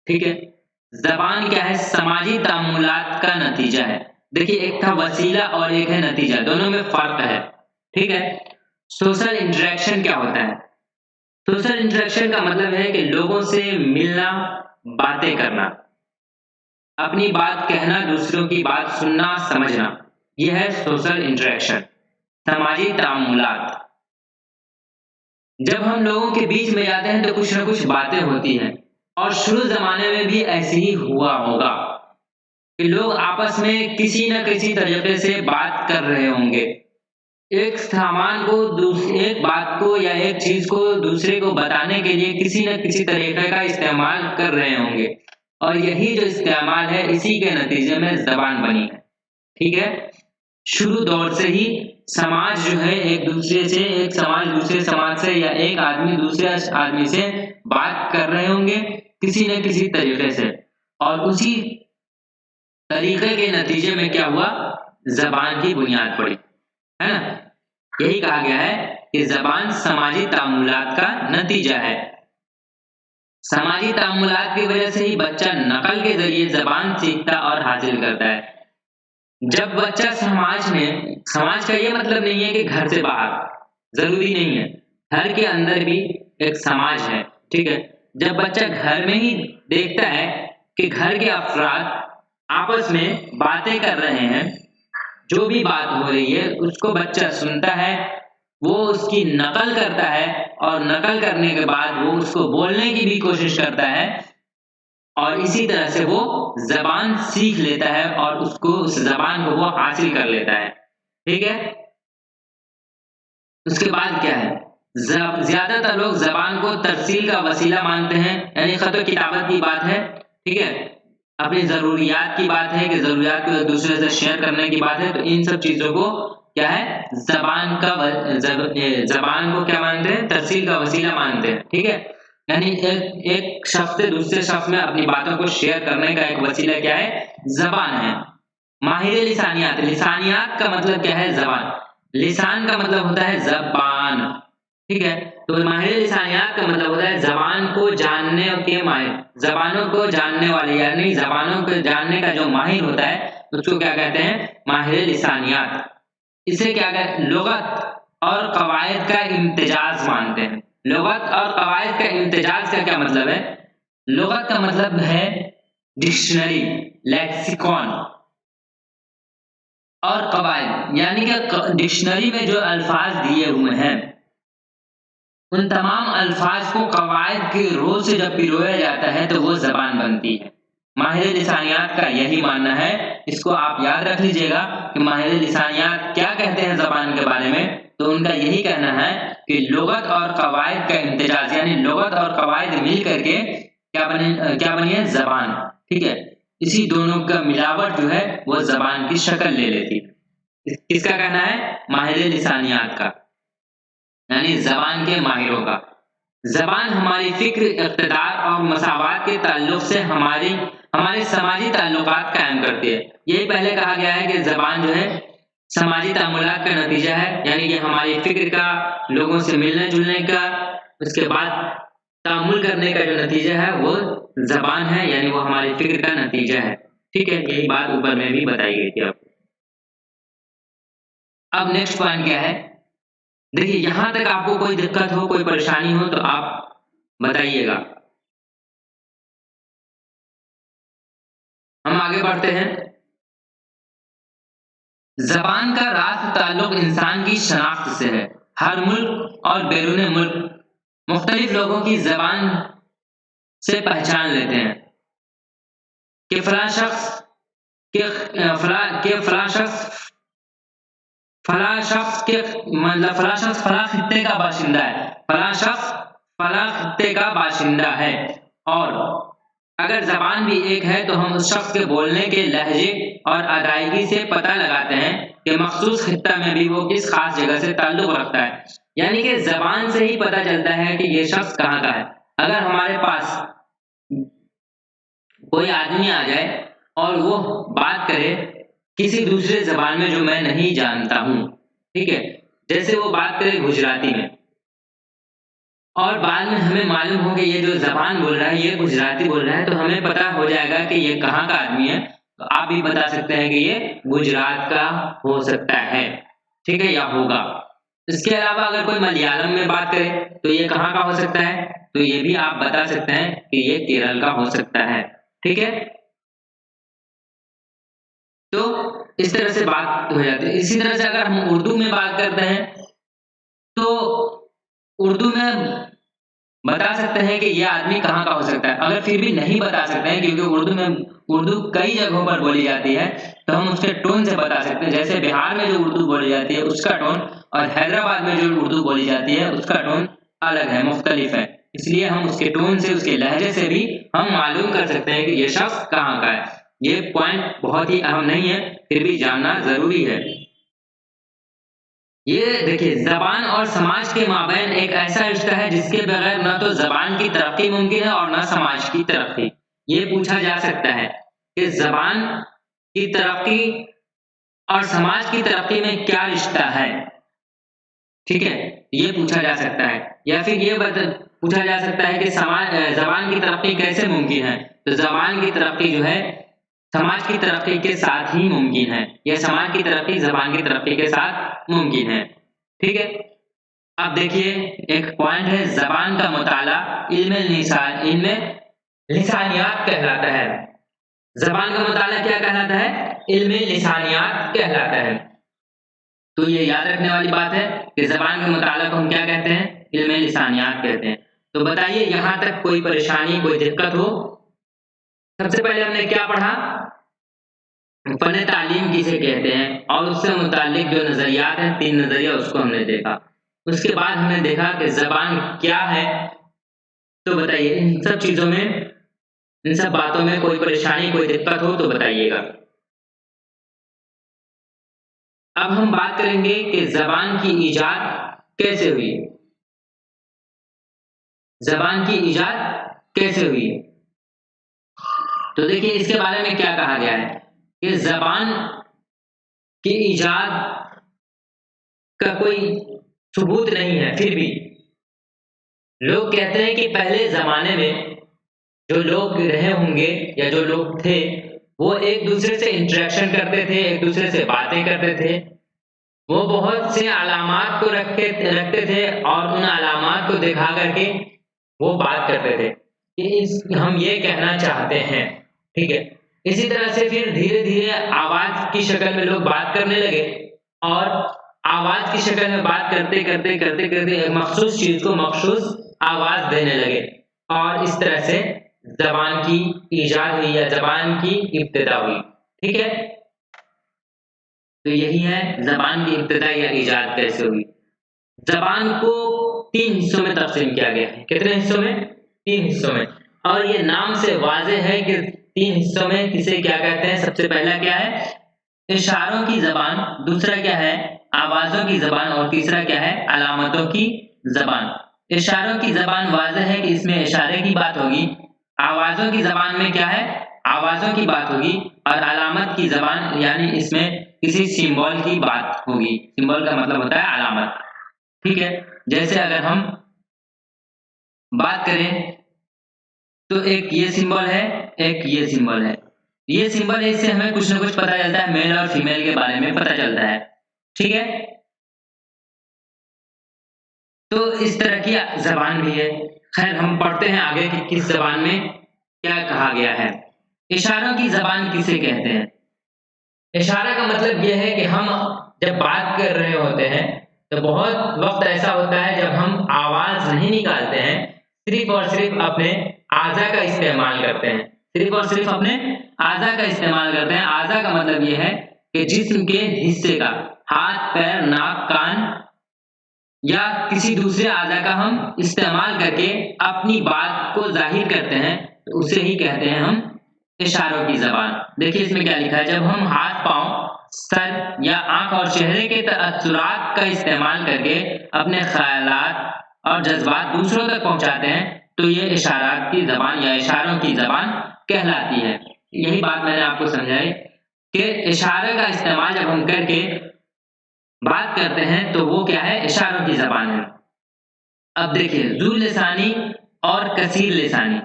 [SPEAKER 1] ठीक है? जबान क्या है? समाजी तामुलात का नतीजा है। देखिए, एक था वसीला और एक है नतीजा, दोनों में फर्क है। ठीक है? सोशल इंटरेक्शन क्या होता है? सोशल इंटरेक्शन का मतलब है कि लोगों से मिलना, बातें करना, अपनी बात कहना, दूसरों की बात सुनना, समझना, यह है सोशल इंटरेक्शन, समाजी तामुलात। जब हम लोगों के बीच में जाते हैं तो कुछ ना कुछ बातें होती हैं, और शुरू जमाने में भी ऐसे ही हुआ होगा कि लोग आपस में किसी न किसी तरीके से बात कर रहे होंगे। एक सामान को, एक बात को या एक चीज को दूसरे को बताने के लिए किसी न किसी तरीके का इस्तेमाल कर रहे होंगे, और यही जो इस्तेमाल है, इसी के नतीजे में जबान बनी है। ठीक है? शुरू दौर से ही समाज जो है एक समाज दूसरे समाज से या एक आदमी दूसरे आदमी से बात कर रहे होंगे किसी न किसी तरीके से, और उसी तरीके के नतीजे में क्या हुआ, जबान की बुनियाद पड़ी, है ना। यही कहा गया है कि जबान समाजी तामुलात का नतीजा है। समाजी तामुलात की वजह से ही बच्चा नकल के जरिए जबान सीखता और हासिल करता है। जब बच्चा समाज का ये मतलब नहीं है कि घर से बाहर, जरूरी नहीं है, घर के अंदर भी एक समाज है, ठीक है। जब बच्चा घर में ही देखता है कि घर के अफराद आपस में बातें कर रहे हैं, जो भी बात हो रही है उसको बच्चा सुनता है, वो उसकी नकल करता है, और नकल करने के बाद वो उसको बोलने की भी कोशिश करता है, और इसी तरह से वो जबान सीख लेता है और उस जबान को वो हासिल कर लेता है, ठीक है। उसके बाद क्या है, ज्यादातर लोग जबान को तरसील का वसीला मानते हैं, यानी खत किताबत की बात है, ठीक है, अपनी जरूरियात की बात है कि जरूरियात को एक दूसरे से शेयर करने की बात है। तो इन सब चीजों को क्या है, जबान को क्या मानते हैं, तरसील का वसीला मानते हैं, ठीक है। यानी एक शख्स से दूसरे शख्स में अपनी बातों को शेयर करने का एक वसीला क्या है, जबान है। माहिर लिसानियात, लिसानियात का मतलब क्या है, जबान। लिसान का मतलब होता है जबान, ठीक है। तो माहिर लिसानियात का मतलब होता है जबान को जानने के माहिर, जबानों को जानने वाले, यानी जबानों को जानने का जो माहिर होता है उसको क्या कहते हैं, माहिर लिसानियात। इसे क्या कहते हैं, लुगत और कवायद का इम्तिजाज मानते हैं। लुगत और कवायद का इम्तिजाज का क्या मतलब है, लुगत का मतलब है डिक्शनरी, लेक्सिकॉन, और कवायद यानी कि डिक्शनरी में जो अल्फाज दिए हुए हैं उन तमाम अल्फाज को कवायद के रोल से जब पिरोया जाता है तो वो जबान बनती है। माहिर लिसानियात का यही मानना है, इसको आप याद रख लीजिएगा कि माहिर लिसानियात क्या कहते हैं जबान के बारे में। तो उनका यही कहना है कि लुगत और कवायद का इम्तिजाज, यानी लुगत और कवायद मिल करके क्या बनी है, जबान, ठीक है। इसी दोनों का मिलावट जो है वो जबान की शक्ल ले लेती है। किसका कहना है, माहिर लिसानियात का, यानी जबान के माहिरों का। जबान हमारी फिक्र, इक़्तिदार और मसावात के ताल्लुक से हमारे समाजी ताल्लुकात कायम करती है। यही पहले कहा गया है कि जबान जो है समाजी तामुलात का नतीजा है, यानी कि हमारी फिक्र का, लोगों से मिलने जुलने का, उसके बाद तामुल करने का जो नतीजा है वो जबान है, यानी वो हमारी फिक्र का नतीजा है, ठीक है। यही बात ऊपर में भी बताई गई थी आपको। अब नेक्स्ट पॉइंट क्या है, देखिए यहां तक आपको कोई दिक्कत हो, कोई परेशानी हो तो आप बताइएगा। हम आगे बढ़ते हैं। जबान का रास्त ताल्लुक इंसान की शनाख्त से है। हर मुल्क और बैरून मुल्क मुख्तलिफ लोगों की जबान से पहचान लेते हैं कि फला शख्स फला खित्ते का बाशिंदा है, फला शख्स फला खित्ते का बाशिंदा है। और अगर जबान भी एक है तो हम उस शख्स के बोलने के लहजे और अदायगी से पता लगाते हैं कि मखसूस खित्ता में भी वो किस खास जगह से ताल्लुक रखता है। यानी कि जबान से ही पता चलता है कि ये शख्स कहाँ का है। अगर हमारे पास कोई आदमी आ जाए और वो बात करे किसी दूसरे जबान में जो मैं नहीं जानता हूं, ठीक है, जैसे वो बात करे गुजराती में, और बाद में हमें मालूम हो कि ये जो जबान बोल रहा है ये गुजराती बोल रहा है, तो हमें पता हो जाएगा कि ये कहाँ का आदमी है। तो आप भी बता सकते हैं कि ये गुजरात का हो सकता है, ठीक है, या होगा। इसके अलावा अगर कोई मलयालम में बात करे तो ये कहाँ का हो सकता है, तो ये भी आप बता सकते हैं कि ये केरल का हो सकता है, ठीक है। तो इस तरह से बात हो जाती है। इसी तरह से अगर हम उर्दू में बात करते हैं तो उर्दू में बता सकते हैं कि यह आदमी कहाँ का हो सकता है। अगर फिर भी नहीं बता सकते हैं क्योंकि उर्दू कई जगहों पर बोली जाती है, तो हम उसके टोन से बता सकते हैं। जैसे बिहार में जो उर्दू बोली जाती है उसका टोन और हैदराबाद में जो उर्दू बोली जाती है उसका टोन अलग है, मुख्तलिफ है। इसलिए हम उसके टोन से, उसके लहजे से भी हम मालूम कर सकते हैं कि ये शख्स कहाँ का है। ये पॉइंट बहुत ही अहम नहीं है, फिर भी जानना जरूरी है। ये देखिए, जबान और समाज के माबैन एक ऐसा रिश्ता है जिसके बगैर न तो जबान की तरक्की मुमकिन है और न समाज की तरक्की। ये पूछा जा सकता है कि जबान की तरक्की और समाज की तरक्की में क्या रिश्ता है, ठीक है, ये पूछा जा सकता है। या फिर ये पूछा जा सकता है कि जबान की तरक्की कैसे मुमकिन है, तो जबान की तरक्की जो है समाज की तरक्की के साथ ही मुमकिन है, या समाज की तरक्की जबान की तरक्की के साथ मुमकिन है, ठीक है। अब देखिए, एक पॉइंट है, जबान का मुताला इल्म लिसानियात कहलाता है। जबान का मुताला क्या कहलाता है? इल्म लिसानियात कहलाता है। तो ये याद रखने वाली बात है कि जबान के मुताला को हम क्या कहते हैं? इल्म लिसानियात कहते हैं। तो बताइए, यहां तक कोई परेशानी, कोई दिक्कत हो? सबसे पहले हमने क्या पढ़ा? फन तालीम किसे कहते हैं, और उससे मुतालिक जो नजरियात हैं, 3 नजरिया, उसको हमने देखा। उसके बाद हमने देखा कि जबान क्या है। तो बताइए, इन सब चीजों में, इन सब बातों में कोई परेशानी, कोई दिक्कत हो तो बताइएगा। अब हम बात करेंगे कि जबान की इजाद कैसे हुई। जबान की इजाद कैसे हुई? तो देखिए, इसके बारे में क्या कहा गया है कि जबान की इजाद का कोई सबूत नहीं है। फिर भी लोग कहते हैं कि पहले जमाने में जो लोग रहे होंगे या जो लोग थे, वो एक दूसरे से इंटरेक्शन करते थे, एक दूसरे से बातें करते थे। वो बहुत से अलामात को रखते थे और उन अलामात को दिखा करके वो बात करते थे कि हम ये कहना चाहते हैं, ठीक है। इसी तरह से फिर धीरे धीरे आवाज की शक्ल में लोग बात करने लगे, और आवाज की शक्ल में बात करते करते करते करते एक मखसूस चीज को मखसूस आवाज देने लगे, और इस तरह से जबान की इजाद हुई या जबान की इब्तिदा हुई, ठीक है। तो यही है जबान की इब्तिदा या इजाद कैसे हुई। जबान को 3 हिस्सों में तकसीम किया गया है। कितने हिस्सों में? 3 हिस्सों में। और ये नाम से वाज़ेह है कि 3 हिस्सों में किसे क्या कहते हैं। सबसे पहला क्या है? इशारों की जबान, दूसरा क्या है? आवाजों की जबान, और तीसरा क्या है? अलामतों की जबान। इशारों की जबान वाज़ेह है कि इसमें इशारे की बात होगी। आवाजों की जबान में क्या है? आवाजों की बात होगी। और अलामत की जबान यानी इसमें किसी सिंबल की बात होगी। सिंबल का मतलब होता है अलामत, ठीक है। जैसे अगर हम बात करें तो एक ये सिंबल है, एक ये सिंबल है। ये सिंबल है, इससे हमें कुछ ना कुछ पता चलता है, मेल और फीमेल के बारे में पता चलता है, ठीक है। तो इस तरह की जबान भी है। खैर, हम पढ़ते हैं आगे कि किस जबान में क्या कहा गया है। इशारों की जबान किसे कहते हैं? इशारा का मतलब यह है कि हम जब बात कर रहे होते हैं तो बहुत वक्त ऐसा होता है जब हम आवाज नहीं निकालते हैं, सिर्फ और सिर्फ अपने आजा का इस्तेमाल करते हैं। सिर्फ और सिर्फ अपने आजा का इस्तेमाल करते हैं। आजा का मतलब यह है कि जिस्म के हिस्से का, हाथ, पैर, नाक, कान या किसी दूसरे आजा का हम इस्तेमाल करके अपनी बात को जाहिर करते हैं, तो उसे ही कहते हैं हम इशारों की जबान। देखिए इसमें क्या लिखा है, जब हम हाथ, पांव, सर या आंख और चेहरे के तअस्सुरात का इस्तेमाल करके अपने ख्यालात और जज्बात दूसरों तक पहुंचाते हैं, तो ये इशारात की जबान या इशारों की जबान कहलाती है। यही बात मैंने आपको समझाई कि इशारे का इस्तेमाल जब हम करके बात करते हैं तो वो क्या है? इशारों की जबान है। अब देखिए, ज़ू लिसानी और कसीर लिसानी।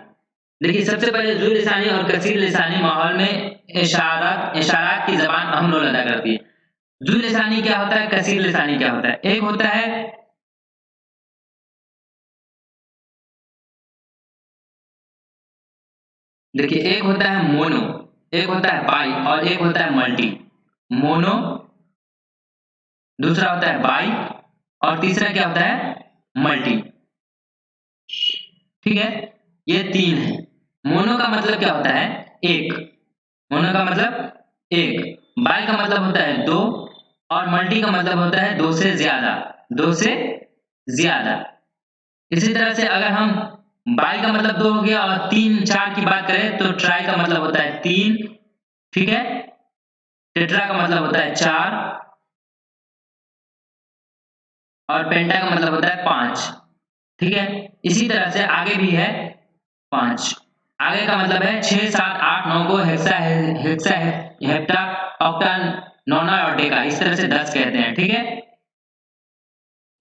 [SPEAKER 1] देखिए, सबसे पहले ज़ू लिसानी और कसीर लिसानी माहौल में इशारात की जबान अहम रोल अदा करती है। ज़ू लिसानी क्या होता है, कसीर लिसानी क्या होता है? एक होता है देखिए, एक होता है मोनो, एक होता है बाई, और एक होता है मल्टी। मोनो, दूसरा होता है बाई, और तीसरा क्या होता है? मल्टी, ठीक है। ये 3 है। मोनो का मतलब क्या होता है? एक। मोनो का मतलब एक। बाई का मतलब होता है 2, और मल्टी का मतलब होता है 2 से ज्यादा, 2 से ज्यादा। इसी तरह से अगर हम बाई का मतलब 2 हो गया और 3, 4 की बात करें तो ट्राई का मतलब होता है 3, ठीक है। टेट्रा का मतलब होता है 4, और पेंटा का मतलब होता है 5। ठीक है, इसी तरह से आगे भी है 5। आगे का मतलब है 6, 7, 8, 9 को हेक्सा हेक्सा हेप्टा ऑक्टा नोना और डेका, इस तरह से 10 कहते हैं। ठीक है,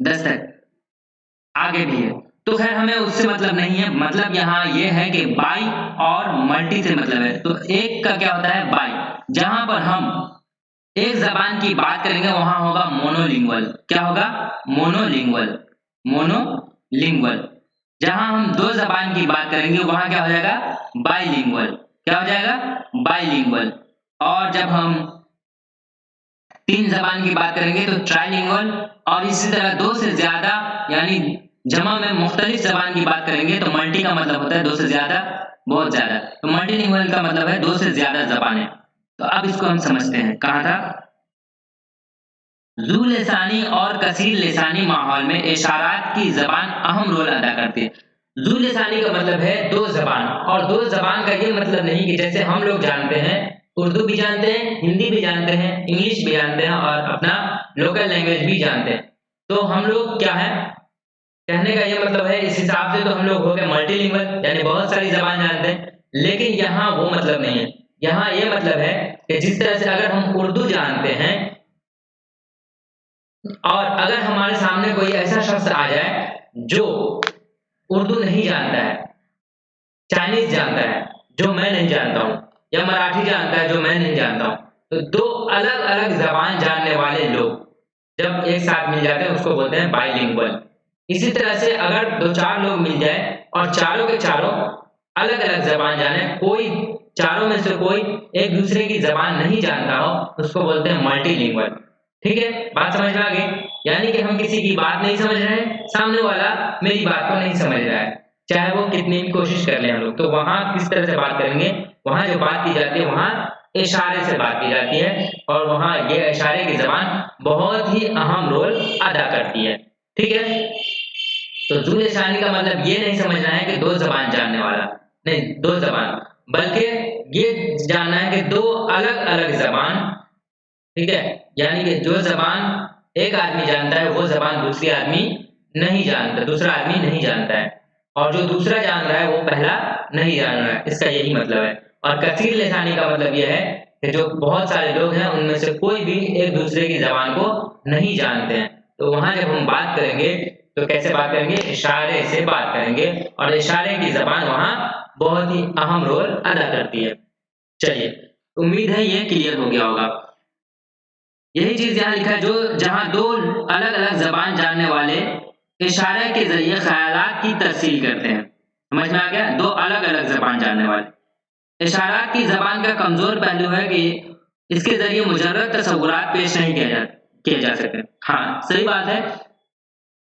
[SPEAKER 1] 10 तक आगे भी है। तो खैर हमें उससे मतलब नहीं है, मतलब यहाँ ये है कि बाई और मल्टी से मतलब है। तो एक का क्या होता है बाई, जहां पर हम एक जबान की बात करेंगे वहां होगा मोनोलिंगुअल। क्या होगा? मोनोलिंगुअल। मोनोलिंगुअल। जहां हम दो जबान की बात करेंगे वहां क्या हो जाएगा? बाइलिंगुअल। क्या हो जाएगा? बाइलिंगुअल। और जब हम 3 जबान की बात करेंगे तो ट्राइलिंगुअल। और इसी तरह 2 से ज्यादा यानी जमा में मुख्तलिफ जबान की बात करेंगे तो मल्टी का मतलब होता है 2 से ज्यादा, बहुत ज्यादा। तो मल्टीलिंगुअल का मतलब है 2 से ज्यादा जबानें। तो अब इसको हम समझते हैं। कहा था ज़ू लिसानी और कसीर लिसानी माहौल में इशारात की जबान अहम रोल अदा करती है। ज़ू लिसानी का मतलब है 2 जबान, और 2 जबान का ये मतलब नहीं कि जैसे हम लोग जानते हैं, उर्दू भी जानते हैं, हिंदी भी जानते हैं, इंग्लिश भी जानते हैं और अपना लोकल लैंग्वेज भी जानते हैं। तो हम लोग क्या है, कहने का ये मतलब है इस हिसाब से तो हम लोग हो गए मल्टीलिंगुअल, यानी बहुत सारी जबान जानते हैं। लेकिन यहाँ वो मतलब नहीं है। यहाँ ये मतलब है कि जिस तरह से अगर हम उर्दू जानते हैं और अगर हमारे सामने कोई ऐसा शख्स आ जाए जो उर्दू नहीं जानता है, चाइनीज जानता है जो मैं नहीं जानता हूँ, या मराठी जानता है जो मैं नहीं जानता हूँ, तो 2 अलग अलग जबान जानने वाले लोग जब एक साथ मिल जाते हैं उसको बोलते हैं बाइलिंगुअल। इसी तरह से अगर 2-4 लोग मिल जाए और चारों के चारों अलग अलग जबान जाने, कोई चारों में से कोई एक दूसरे की जबान नहीं जानता हो, उसको बोलते हैं मल्टीलिंगुअल। ठीक है, बात समझ में आ गई? यानी कि हम किसी की बात नहीं समझ रहे हैं, सामने वाला मेरी बात को नहीं समझ रहा है, चाहे वो कितनी भी कोशिश कर ले हम लोग। तो वहां किस तरह से बात करेंगे? वहां जो बात की जाती है वहां इशारे से बात की जाती है, और वहां ये इशारे की जबान बहुत ही अहम रोल अदा करती है। ठीक है, तो ज़ू लिसानी का मतलब ये नहीं समझना है कि 2 जबान जानने वाला, नहीं 2 जबान, बल्कि ये जानना है कि 2 अलग अलग जबान। ठीक है, यानी कि जो जबान एक आदमी जानता है वो जबान दूसरी आदमी नहीं जानता, दूसरा आदमी नहीं जानता है, और जो दूसरा जान रहा है वो पहला नहीं जान रहा है, इसका यही मतलब है। और कसीर लिसानी का मतलब यह है कि जो बहुत सारे लोग हैं उनमें से कोई भी एक दूसरे की जबान को नहीं जानते हैं। तो वहां जब हम बात करेंगे तो कैसे बात करेंगे? इशारे से बात करेंगे, और इशारे की जबान वहां बहुत ही अहम रोल अदा करती है। चलिए, उम्मीद है ये क्लियर हो गया होगा। यही चीज यहाँ लिखा है, जो जहां 2 अलग अलग जबान जानने वाले इशारे के जरिए ख्यालात की तरसील करते हैं। समझ में आ गया? 2 अलग अलग जबान जानने वाले। इशारात की जबान का कमजोर पहलू है कि इसके जरिए मुजर्रद तसव्वुरात पेश नहीं किए जा सकते। हाँ, सही बात है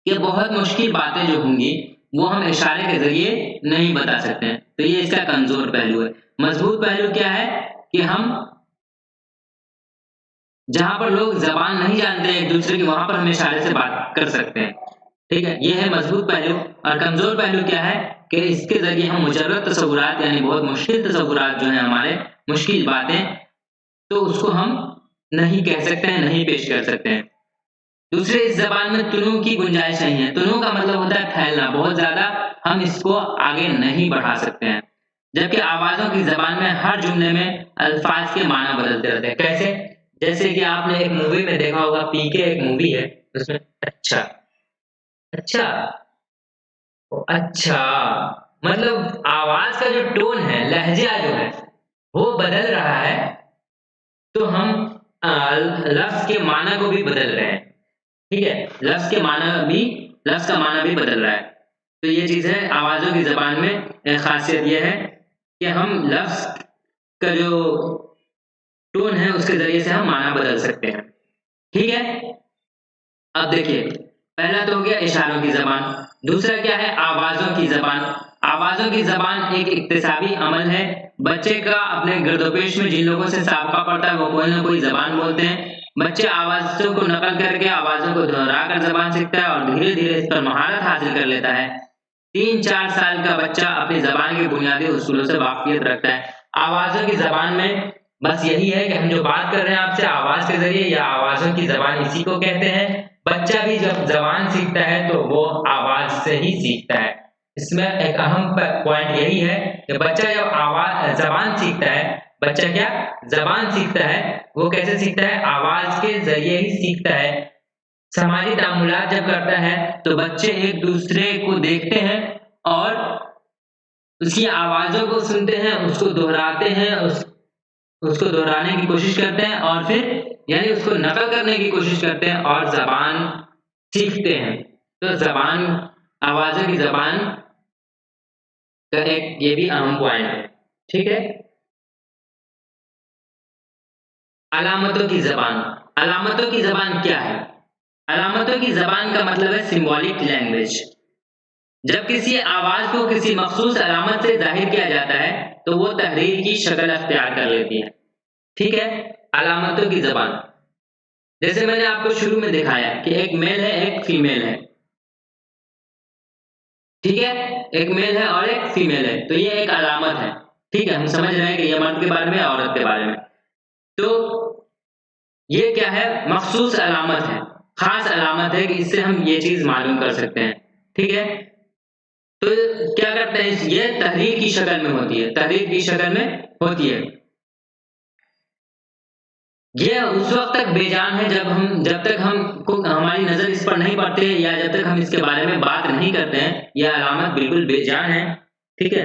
[SPEAKER 1] कि बहुत मुश्किल बातें जो होंगी वो हम इशारे के जरिए नहीं बता सकते हैं, तो ये इसका कमजोर पहलू है। मजबूत पहलू क्या है कि हम जहां पर लोग जबान नहीं जानते एक दूसरे की, वहां पर हम इशारे से बात कर सकते हैं। ठीक है, ये है मजबूत पहलू। और कमजोर पहलू क्या है कि इसके जरिए हम मुजर्रद तसव्वुरात यानी बहुत मुश्किल तसव्वुरात जो है हमारे, मुश्किल बातें, तो उसको हम नहीं कह सकते हैं, नहीं पेश कर सकते हैं। दूसरे, इस जबान में तुनु की गुंजाइश नहीं है। तुनु का मतलब होता है फैलना, बहुत ज्यादा हम इसको आगे नहीं बढ़ा सकते हैं। जबकि आवाजों की जबान में हर जुमले में अल्फाज के माना बदलते रहते हैं। कैसे? जैसे कि आपने एक मूवी में देखा होगा, पीके एक मूवी है, उसमें अच्छा अच्छा अच्छा, मतलब आवाज का जो टोन है, लहजा जो है वो बदल रहा है, तो हम लफ्ज के माना को भी बदल रहे हैं। ठीक है, लफ्ज का माना भी बदल रहा है। तो ये चीज है, आवाजों की जबान में खासियत ये है कि हम लफ्ज का जो टोन है उसके जरिए से हम माना बदल सकते हैं। ठीक है, अब देखिए, पहला तो हो गया इशारों की जबान। दूसरा क्या है? आवाजों की जबान। आवाजों की जबान एक इक्तिसाबी अमल है। बच्चे का अपने गिरदोपेश में जिन लोगों से साबका पड़ता है वो कोई ना कोई जबान बोलते हैं। बच्चे आवाजों को नकल करके आवाजों को दोहरा कर जबान सीखता है और धीरे धीरे इस पर महारत हासिल कर लेता है। 3-4 साल का बच्चा अपनी जबान के बुनियादी उसूलों से वाकिफियत रखता है। आवाजों की जबान में बस यही है कि हम जो बात कर रहे हैं आपसे आवाज के जरिए, या आवाजों की जबान इसी को कहते हैं। बच्चा भी जब जबान सीखता है तो वो आवाज से ही सीखता है। इसमें एक अहम पॉइंट यही है कि बच्चा जब आवाज जबान सीखता है, बच्चा क्या जबान सीखता है, वो कैसे सीखता है, आवाज के जरिए ही सीखता है। समाजी तामुलात जब करता है तो बच्चे एक दूसरे को देखते हैं और उसकी आवाजों को सुनते हैं, उसको दोहराते हैं, उसको दोहराने की कोशिश करते हैं और फिर यानी उसको नकल करने की कोशिश करते हैं और जबान सीखते हैं। तो जबान, आवाजों की जबान का एक ये भी अहम पॉइंट है। ठीक है, अलामतों की जबान। अलामतों की जबान क्या है? अलामतों की जबान का मतलब है सिंबॉलिक लैंग्वेज। जब किसी आवाज को किसी मखसूस अलामत से जाहिर किया जाता है तो वो तहरीर की शक्ल अख्तियार कर लेती है। ठीक है, अलामतों की जबान, जैसे मैंने आपको शुरू में दिखाया कि एक मेल है एक फीमेल है। ठीक है, एक मेल है और एक फीमेल है, तो ये एक अलामत है। ठीक है, हम समझ रहे हैं कि ये मर्द के बारे में औरत के बारे में। तो ये क्या है, मखसूस अलामत है, खास अलामत है कि इससे हम ये चीज मालूम कर सकते हैं। ठीक है, तो क्या करते हैं, ये तहरीर की शक्ल में होती है, तहरीर की शक्ल में होती है। ये उस वक्त तक बेजान है जब तक हमारी नजर इस पर नहीं पड़ती है या जब तक हम इसके बारे में बात नहीं करते हैं, यह अलामत बिल्कुल बेजान है। ठीक है,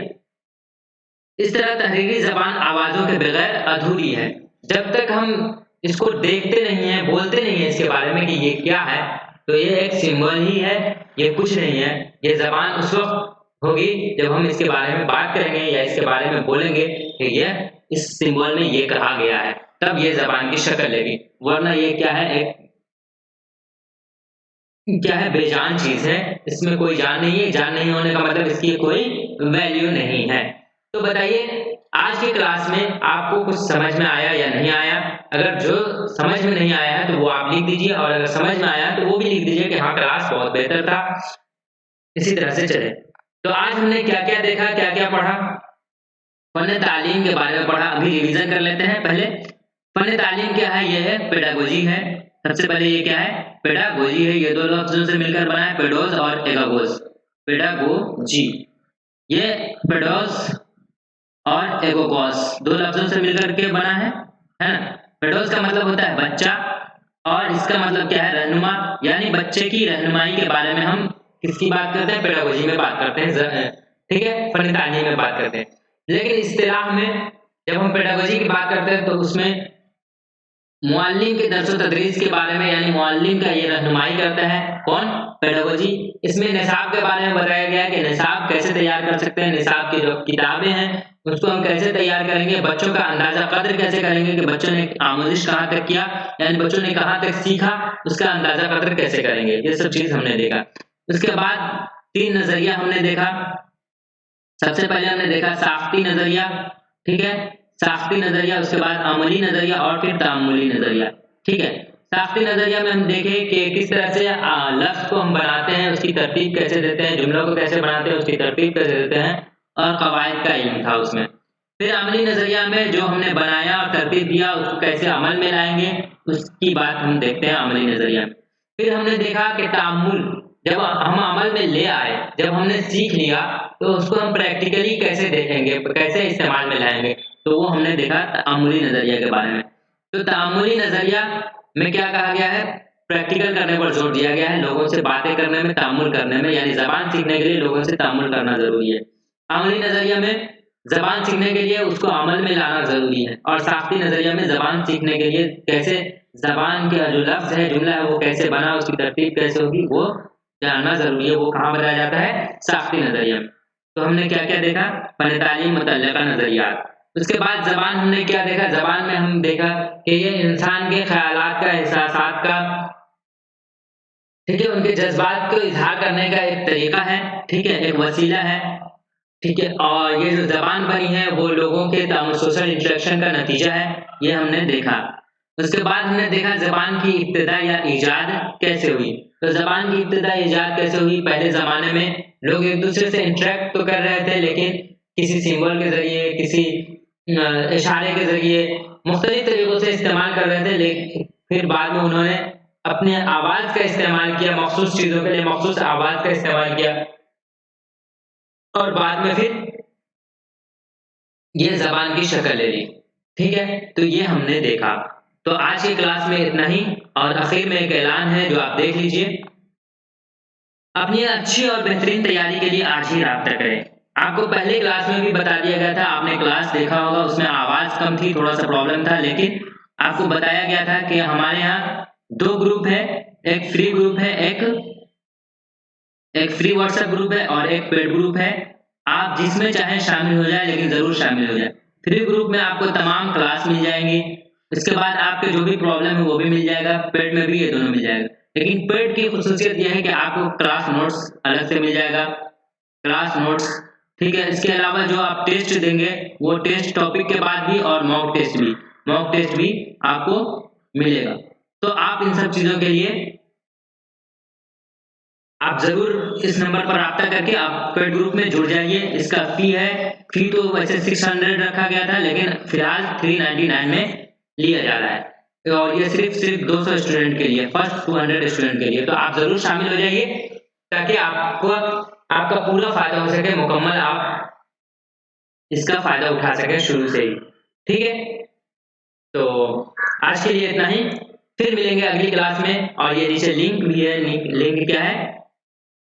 [SPEAKER 1] इस तरह तहरीरी जबान आवाजों के बगैर अधूरी है। जब तक हम इसको देखते नहीं है, बोलते नहीं है इसके बारे में कि ये क्या है, तो ये एक सिंबल ही है, ये कुछ नहीं है। ये जबान उस वक्त होगी जब हम इसके बारे में बात करेंगे या इसके बारे में बोलेंगे कि ये इस सिंबल में ये कहा गया है, तब ये जबान की शक्ल लेगी। वरना ये क्या है, क्या है, बेजान चीज है, इसमें कोई जान नहीं है। जान नहीं होने का मतलब इसकी कोई वैल्यू नहीं है। तो बताइए आज की क्लास में आपको कुछ समझ में आया या नहीं आया? अगर जो समझ में नहीं आया है तो वो आप लिख दीजिए, और अगर समझ में आया तो वो भी लिख दीजिए कि हाँ क्लास बहुत बेहतर था। इसी तरह से चले। तो आज हमने क्या क्या देखा, क्या क्या पढ़ा? फन तालीम के बारे में पढ़ा। अभी रिवीजन कर लेते हैं। पहले फन तालीम क्या है, यह है पेडागोजी है। सबसे पहले ये क्या है, पेडागोजी है। ये दो लफ्जों से मिलकर बना है, पेडोज और एगागोज। पेडागोजी, ये पेडोज और एगोगोस दो लफ्जों से मिलकर के बना है ना। पेडोज का मतलब होता है बच्चा, और इसका मतलब क्या है, रहनुमा। यानी बच्चे की रहनुमाई के बारे में हम किसकी बात करते हैं, पेडागोजी में बात करते हैं। ठीक है, फन तालीम में बात करते हैं। लेकिन इस्तिलाह में जब हम पेडागोजी की बात करते हैं तो उसमें मुअल्लिम के दर्स तदरीस के बारे में, यानी मुअल्लिम का ये रहनुमाई करता है कौन, पेडागोजी। इसमें निसाब के बारे में बताया गया है कि निसाब कैसे तैयार कर सकते हैं, निसाब की जो किताबें हैं उसको हम कैसे तैयार करेंगे, बच्चों का अंदाजा कद्र कैसे करेंगे कि बच्चों ने आमोजिश कहाँ तक किया, यानी बच्चों ने कहाँ तक सीखा, उसका अंदाजा कद्र कैसे करेंगे, ये सब चीज हमने देखा। उसके बाद 3 नजरिया हमने देखा। सबसे पहले हमने देखा साख्ती नजरिया। ठीक है, साख्ती नजरिया, उसके बाद अमली नजरिया और फिर तामुली नजरिया। ठीक है, साख्ती नजरिया में हम देखे कि किस तरह से लफ्ज को हम बनाते हैं, उसकी तरतीब कैसे देते हैं, जुमलों को कैसे बनाते हैं, उसकी तरतीब कैसे देते हैं, और कवायद का इल्म था उसमें। फिर अमली नजरिया में जो हमने बनाया और तरतीब दिया उसको कैसे अमल में लाएंगे, उसकी बात हम देखते हैं अमली नजरिया में। फिर हमने देखा कि तामुल, जब हम अमल में ले आए, जब हमने सीख लिया तो उसको हम प्रैक्टिकली कैसे देखेंगे, कैसे इस्तेमाल में लाएंगे, तो वो हमने देखा तामुली नजरिया के बारे में। तो तामुली नजरिया में क्या कहा गया है, प्रैक्टिकल करने पर जोर दिया गया है, लोगों से बातें करने में, तामुल करने में, यानी जबान सीखने के लिए लोगों से तामुल करना जरूरी है। अमली नजरिया में जबान सीखने के लिए उसको अमल में लाना जरूरी है, और साख्ती नजरिया में जबान सीखने के लिए कैसे जबान का जो लफ्ज है, जुमला है, वो कैसे बना, उसकी तरतीब कैसे होगी, वो जानना जरूरी है। वो कहाँ बताया जाता है, साख्ती नजरिया में। तो हमने क्या क्या देखा, फन तालीम मुतल्लिका नजरियात। उसके बाद जबान हमने क्या देखा, जबान में हम देखा कि ये इंसान के ख्यालात का, एहसासात का, ठीक है, उनके जज्बात को इजहार करने का एक तरीका है। ठीक है, एक वसीला है। ठीक है, और ये जो जबान बनी है वो लोगों के सोशल इंटरेक्शन का नतीजा है, ये हमने देखा। उसके बाद हमने देखा जबान की इब्तिदा या ईजाद कैसे हुई। तो जबान की इब्तिदा ईजाद कैसे हुई, पहले जमाने में लोग एक दूसरे से इंटरेक्ट तो कर रहे थे, लेकिन किसी सिंबल के जरिए, किसी इशारे के जरिए, मुख्तलिफ तरीकों से इस्तेमाल कर रहे थे। लेकिन फिर बाद में उन्होंने अपने आवाज का इस्तेमाल किया, मखसूस चीजों के लिए मखसूस आवाज का इस्तेमाल किया, और बाद में फिर ये जबान की शक्ल ले ली। ठीक है, तो ये हमने देखा। तो आज की क्लास में इतना ही, और आखिर में एक ऐलान है जो आप देख लीजिए। अपनी अच्छी और बेहतरीन तैयारी के लिए आज ही राब्ता करें। आपको पहले क्लास में भी बता दिया गया था, आपने क्लास देखा होगा, उसमें आवाज कम थी, थोड़ा सा प्रॉब्लम था, लेकिन आपको बताया गया था कि हमारे यहाँ 2 ग्रुप है, एक फ्री ग्रुप है, एक फ्री व्हाट्सएप ग्रुप है और एक पेड ग्रुप है। आप जिसमें चाहे शामिल हो जाए, लेकिन जरूर शामिल हो जाए। फ्री ग्रुप में आपको तमाम क्लास मिल जाएंगी, इसके बाद आपके जो भी प्रॉब्लम है वो भी मिल जाएगा, पेड में भी ये दोनों मिल जाएगा। लेकिन पेड की खुसूसियत यह है कि आपको क्लास नोट्स अलग से मिल जाएगा, क्लास नोट्स। ठीक है, इसके अलावा जो आप टेस्ट देंगे वो टेस्ट टॉपिक के बाद भी, और मॉक टेस्ट भी आपको मिलेगा। तो आप इन सब चीजों के लिए आप जरूर इस नंबर पर राब्ता करके आप पेड ग्रुप में जुड़ जाइए। इसका फी तो वैसे 600 रखा गया था, लेकिन फिलहाल 399 में लिया जा रहा है, और ये सिर्फ 200 स्टूडेंट के लिए, फर्स्ट 200 स्टूडेंट के लिए। तो आप जरूर शामिल हो जाइए ताकि आपका पूरा फायदा हो सके, मुकम्मल आप इसका फायदा उठा सके शुरू से ही। ठीक है, तो आज के लिए इतना ही, फिर मिलेंगे अगली क्लास में। और ये नीचे लिंक भी है, लिंक क्या है,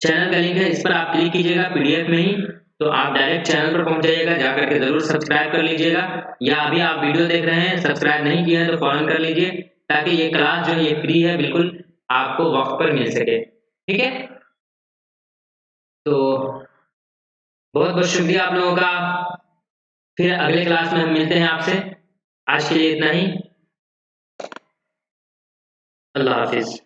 [SPEAKER 1] चैनल का लिंक है, इस पर आप क्लिक कीजिएगा पीडीएफ में ही, तो आप डायरेक्ट चैनल पर पहुंच जाइएगा। जाकर के जरूर सब्सक्राइब कर लीजिएगा, या अभी आप वीडियो देख रहे हैं सब्सक्राइब नहीं किया है तो फौरन कर लीजिए, ताकि ये क्लास जो है ये फ्री है, बिल्कुल आपको वक्त पर मिल सके। ठीक है, तो बहुत बहुत शुक्रिया आप लोगों का। फिर अगले क्लास में हम मिलते हैं आपसे। आज के लिए इतना ही, अल्लाह हाफिज।